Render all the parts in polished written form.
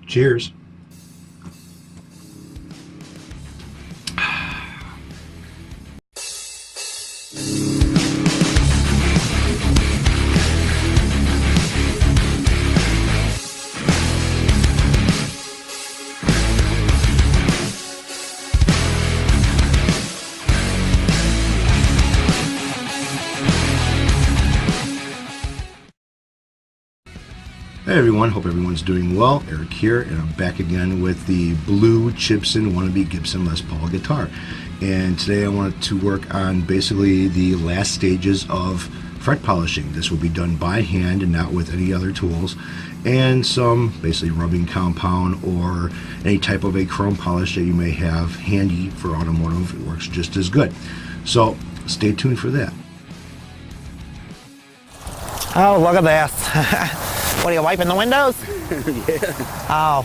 Cheers. Hey everyone, hope everyone's doing well. Eric here, and I'm back again with the blue Chibson wannabe Gibson Les Paul guitar. And today I wanted to work on basically the last stages of fret polishing. This will be done by hand and not with any other tools. And some basically rubbing compound or any type of a chrome polish that you may have handy for automotive. It works just as good. So stay tuned for that. Oh, look at this. What are you, wiping the windows? Yeah. Oh,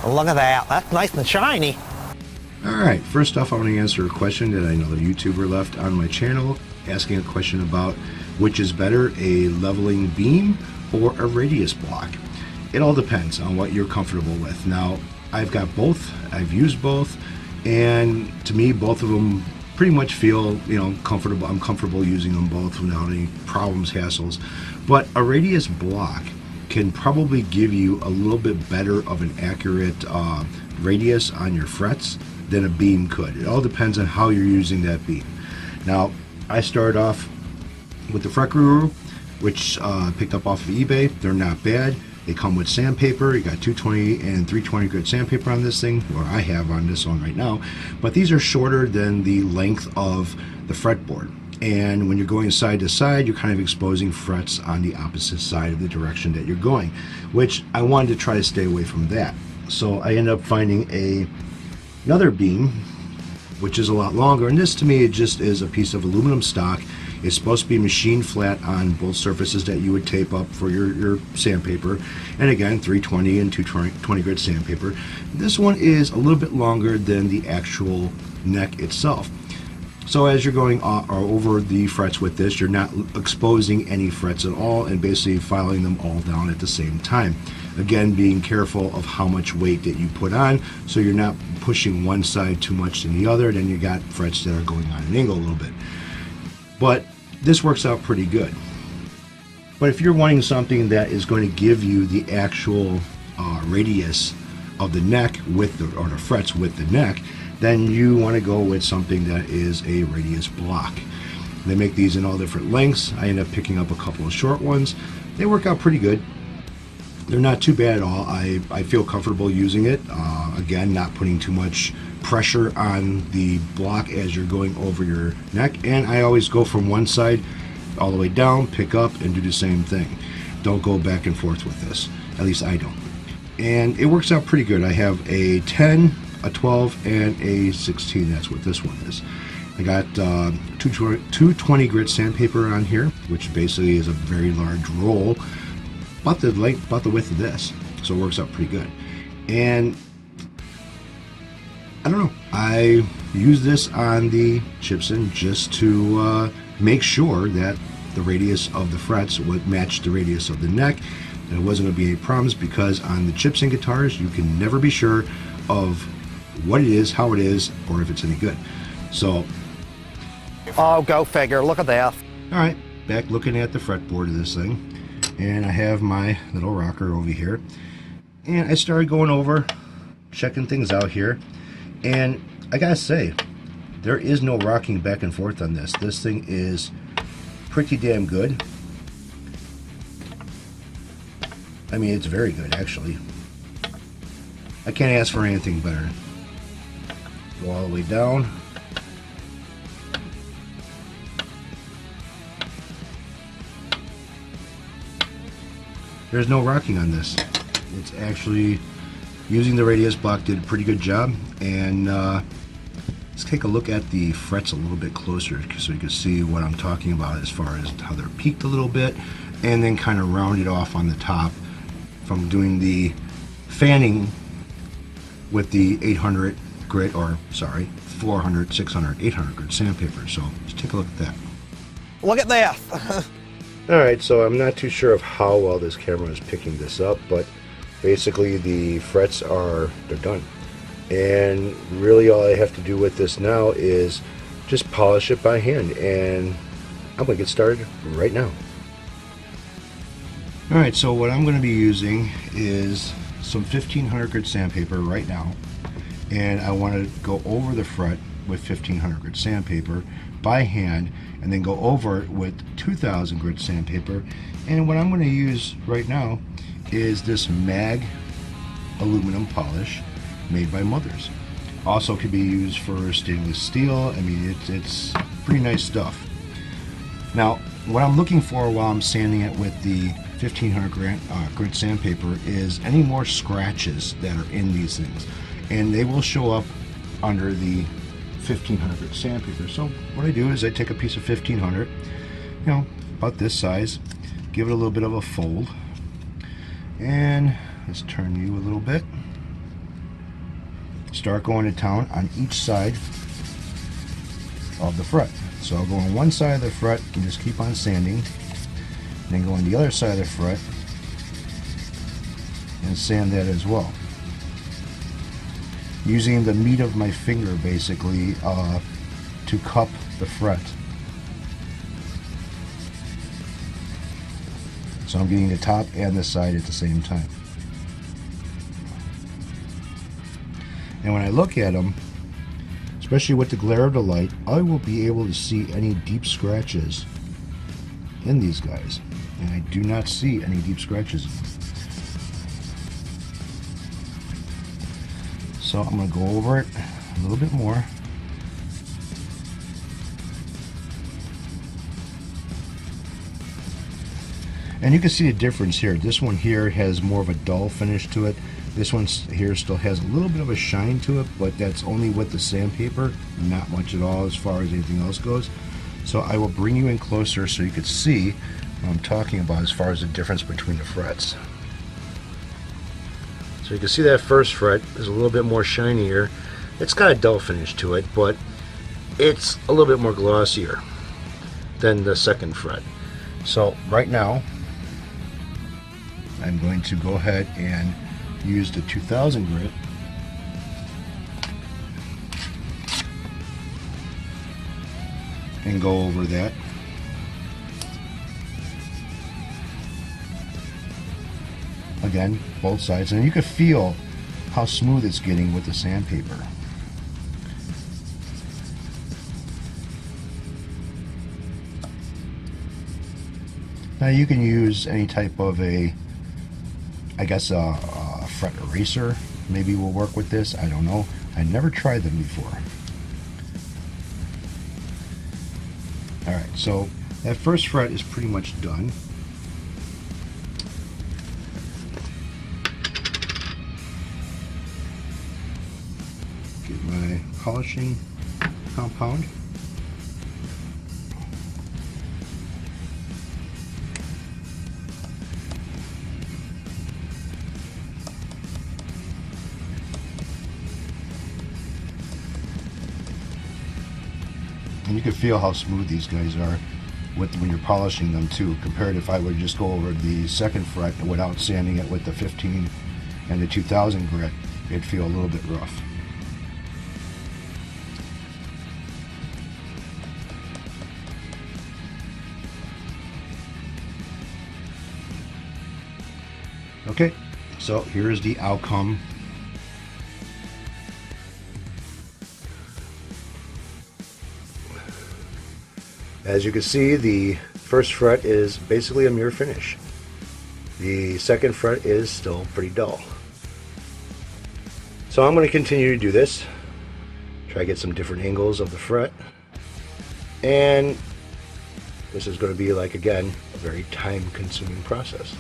look at that. That's nice and shiny. Alright, first off I want to answer a question that another YouTuber left on my channel, asking a question about which is better, a leveling beam or a radius block. It all depends on what you're comfortable with. Now, I've got both, I've used both, and to me both of them pretty much feel, comfortable. I'm comfortable using them both without any problems, hassles. But a radius block can probably give you a little bit better of an accurate radius on your frets than a beam could. It all depends on how you're using that beam. Now, I started off with the Fret Guru, which picked up off of eBay. They're not bad. They come with sandpaper. You got 220 and 320 grit sandpaper on this thing, or I have on this one right now. But these are shorter than the length of the fretboard. And when you're going side to side, you're kind of exposing frets on the opposite side of the direction that you're going, which I wanted to try to stay away from that. So I ended up finding another beam, which is a lot longer. And this to me, it just is a piece of aluminum stock. It's supposed to be machined flat on both surfaces that you would tape up for your sandpaper. And again, 320 and 220 grit sandpaper. This one is a little bit longer than the actual neck itself. So as you're going over the frets with this, you're not exposing any frets at all and basically filing them all down at the same time. Again, being careful of how much weight that you put on, so you're not pushing one side too much than the other, then you got frets that are going on an angle a little bit. But this works out pretty good. But if you're wanting something that is going to give you the actual radius of the neck with the frets with the neck, then you want to go with something that is a radius block. They make these in all different lengths. I end up picking up a couple of short ones. They work out pretty good. They're not too bad at all. I feel comfortable using it. Again, not putting too much pressure on the block as you're going over your neck. And I always go from one side all the way down, pick up, and do the same thing. Don't go back and forth with this. At least I don't. And it works out pretty good. I have a 10, a 12, and a 16. That's what this one is. I got 220 grit sandpaper on here, which basically is a very large roll, about the length, about the width of this. So it works out pretty good. And I don't know, I use this on the Chibson just to make sure that the radius of the frets would match the radius of the neck. There wasn't going to be any problems, because on the Chibson guitars you can never be sure of what it is, how it is, or if it's any good. So, Oh, go figure. Look at that. alright, back looking at the fretboard of this thing, and I have my little rocker over here, and I started going over, checking things out here, and I gotta say, there is no rocking back and forth on this. This thing is pretty damn good. I mean, it's very good, actually. I can't ask for anything better. Go all the way down. There's no rocking on this. It's actually, using the radius block did a pretty good job. And let's take a look at the frets a little bit closer so you can see what I'm talking about as far as how they're peaked a little bit and then kind of rounded off on the top from doing the fanning with the 800 grit, or sorry, 400, 600, 800 grit sandpaper. So let's take a look at that. Look at this. Alright, so I'm not too sure of how well this camera is picking this up, but basically the frets they're done. And really all I have to do with this now is just polish it by hand, and I'm going to get started right now. Alright, so what I'm going to be using is some 1500 grit sandpaper right now, and I want to go over the fret with 1500 grit sandpaper by hand, and then go over it with 2000 grit sandpaper. And what I'm going to use right now is this mag aluminum polish made by Mothers. Also could be used for stainless steel. I mean, it's pretty nice stuff. Now, what I'm looking for while I'm sanding it with the 1500 grit sandpaper is any more scratches that are in these things, and they will show up under the 1500 grit sandpaper. So what I do is I take a piece of 1500, about this size, give it a little bit of a fold, and let's turn you a little bit. Start going to town on each side of the fret. So I'll go on one side of the fret and just keep on sanding, then go on the other side of the fret and sand that as well, using the meat of my finger basically to cup the fret. So I'm getting the top and the side at the same time. And when I look at them, especially with the glare of the light, I will be able to see any deep scratches in these guys. And I do not see any deep scratches in them. So I'm going to go over it a little bit more. And you can see a difference here. This one here has more of a dull finish to it. This one here still has a little bit of a shine to it, but that's only with the sandpaper, not much at all as far as anything else goes. So I will bring you in closer so you can see what I'm talking about as far as the difference between the frets. So you can see that first fret is a little bit more shinier. It's got a dull finish to it, but it's a little bit more glossier than the second fret. So right now, I'm going to go ahead and use the 2000 grit and go over that. Again, both sides, and you can feel how smooth it's getting with the sandpaper. Now you can use any type of a fret eraser maybe will work with this. I don't know. I never tried them before. Alright, so that first fret is pretty much done. Get my polishing compound. And you can feel how smooth these guys are when you're polishing them too, compared if I would just go over the second fret without sanding it with the 15 and the 2000 grit, it'd feel a little bit rough. Okay, so here's the outcome. As you can see, the first fret is basically a mirror finish. The second fret is still pretty dull. So I'm going to continue to do this, try to get some different angles of the fret, and this is going to be, like, again, a very time-consuming process.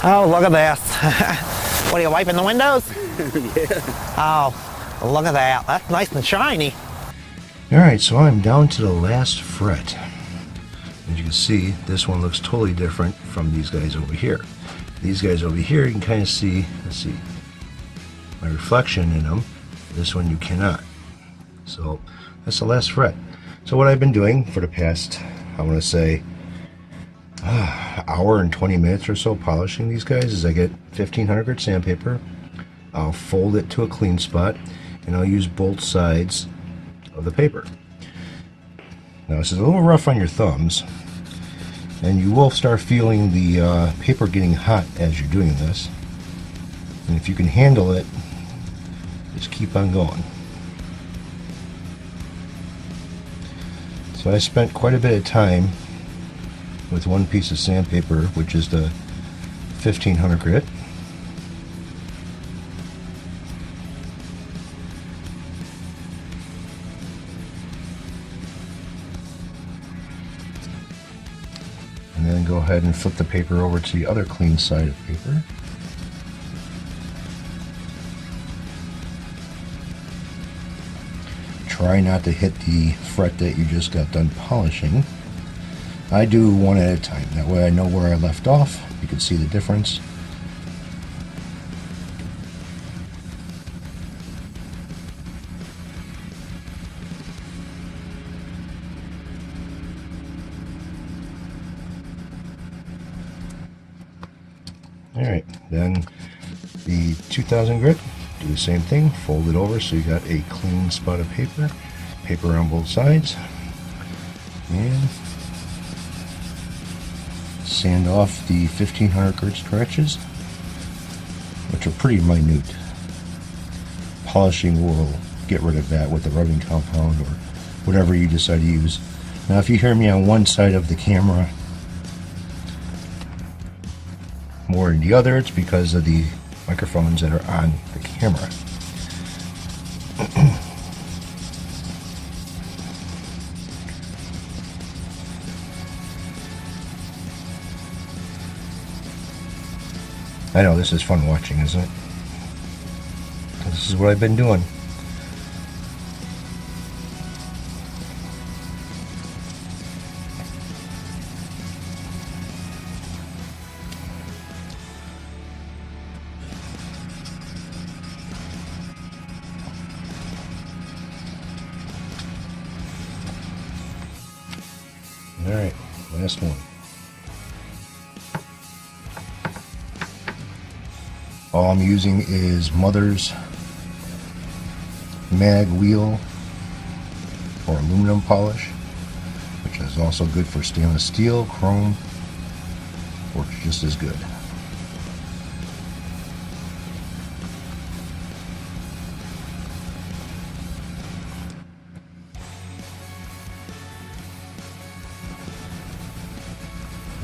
Oh, look at this. What are you wiping the windows? Yeah. Oh, look at that. That's nice and shiny. Alright, so I'm down to the last fret. As you can see, this one looks totally different from these guys over here. These guys over here, you can kind of see, let's see, my reflection in them. This one you cannot. So that's the last fret. So what I've been doing for the past, I want to say, hour and 20 minutes or so polishing these guys is I get 1500 grit sandpaper, I'll fold it to a clean spot, and I'll use both sides of the paper. Now this is a little rough on your thumbs, and you will start feeling the paper getting hot as you're doing this. And if you can handle it, just keep on going. So I spent quite a bit of time with one piece of sandpaper, which is the 1500 grit. And then go ahead and flip the paper over to the other clean side of paper. Try not to hit the fret that you just got done polishing. I do one at a time. That way I know where I left off. You can see the difference. Alright, then the 2000 grit, do the same thing, fold it over so you got a clean spot of paper on both sides, and sand off the 1500 grit scratches, which are pretty minute. Polishing will get rid of that with the rubbing compound or whatever you decide to use. Now if you hear me on one side of the camera more than the other, it's because of the microphones that are on the camera. I know this is fun watching, isn't it? This is what I've been doing. Alright, last one. All I'm using is Mother's mag wheel or aluminum polish, which is also good for stainless steel, chrome, works just as good.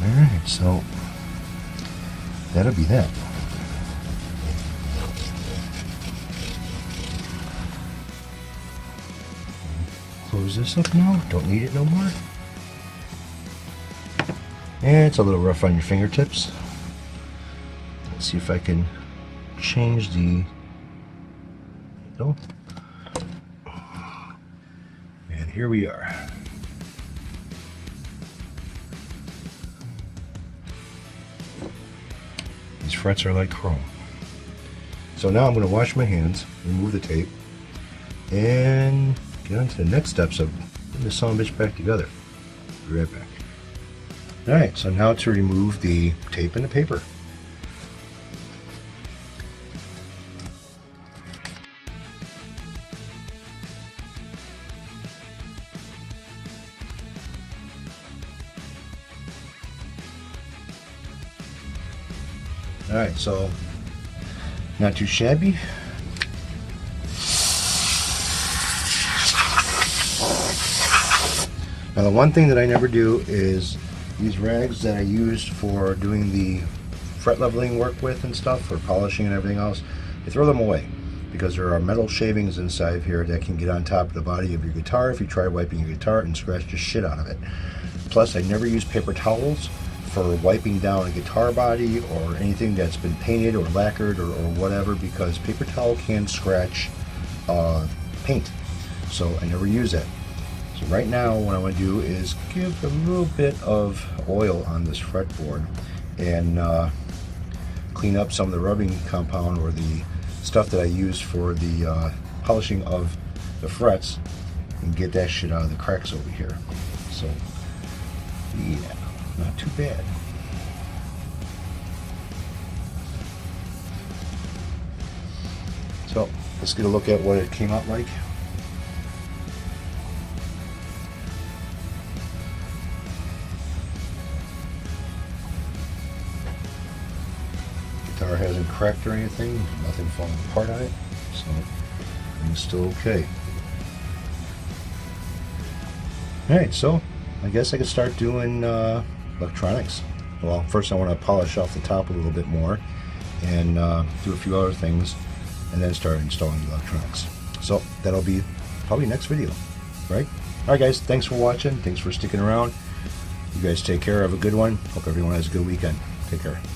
Alright, so that'll be that. Close this up now, don't need it no more. And it's a little rough on your fingertips. Let's see if I can change the needle. And here we are. These frets are like chrome. So now I'm going to wash my hands, remove the tape, and get on to the next steps of putting this son of a bitch back together. Be right back. Alright, so now to remove the tape and the paper. Alright, so not too shabby. Now the one thing that I never do is these rags that I used for doing the fret leveling work with and stuff, for polishing and everything else, I throw them away because there are metal shavings inside here that can get on top of the body of your guitar if you try wiping your guitar and scratch the shit out of it. Plus I never use paper towels for wiping down a guitar body or anything that's been painted or lacquered or whatever, because paper towel can scratch paint. So I never use that. So right now what I want to do is give a little bit of oil on this fretboard and clean up some of the rubbing compound or the stuff that I used for the polishing of the frets and get that shit out of the cracks over here. So yeah, not too bad. So let's get a look at what it came out like. Guitar hasn't cracked or anything, nothing falling apart on it, so it's still okay. Alright, so I guess I could start doing electronics. Well, first I want to polish off the top a little bit more and do a few other things and then start installing the electronics. So that'll be probably next video, right? Alright guys, thanks for watching, thanks for sticking around. You guys take care, have a good one. Hope everyone has a good weekend. Take care.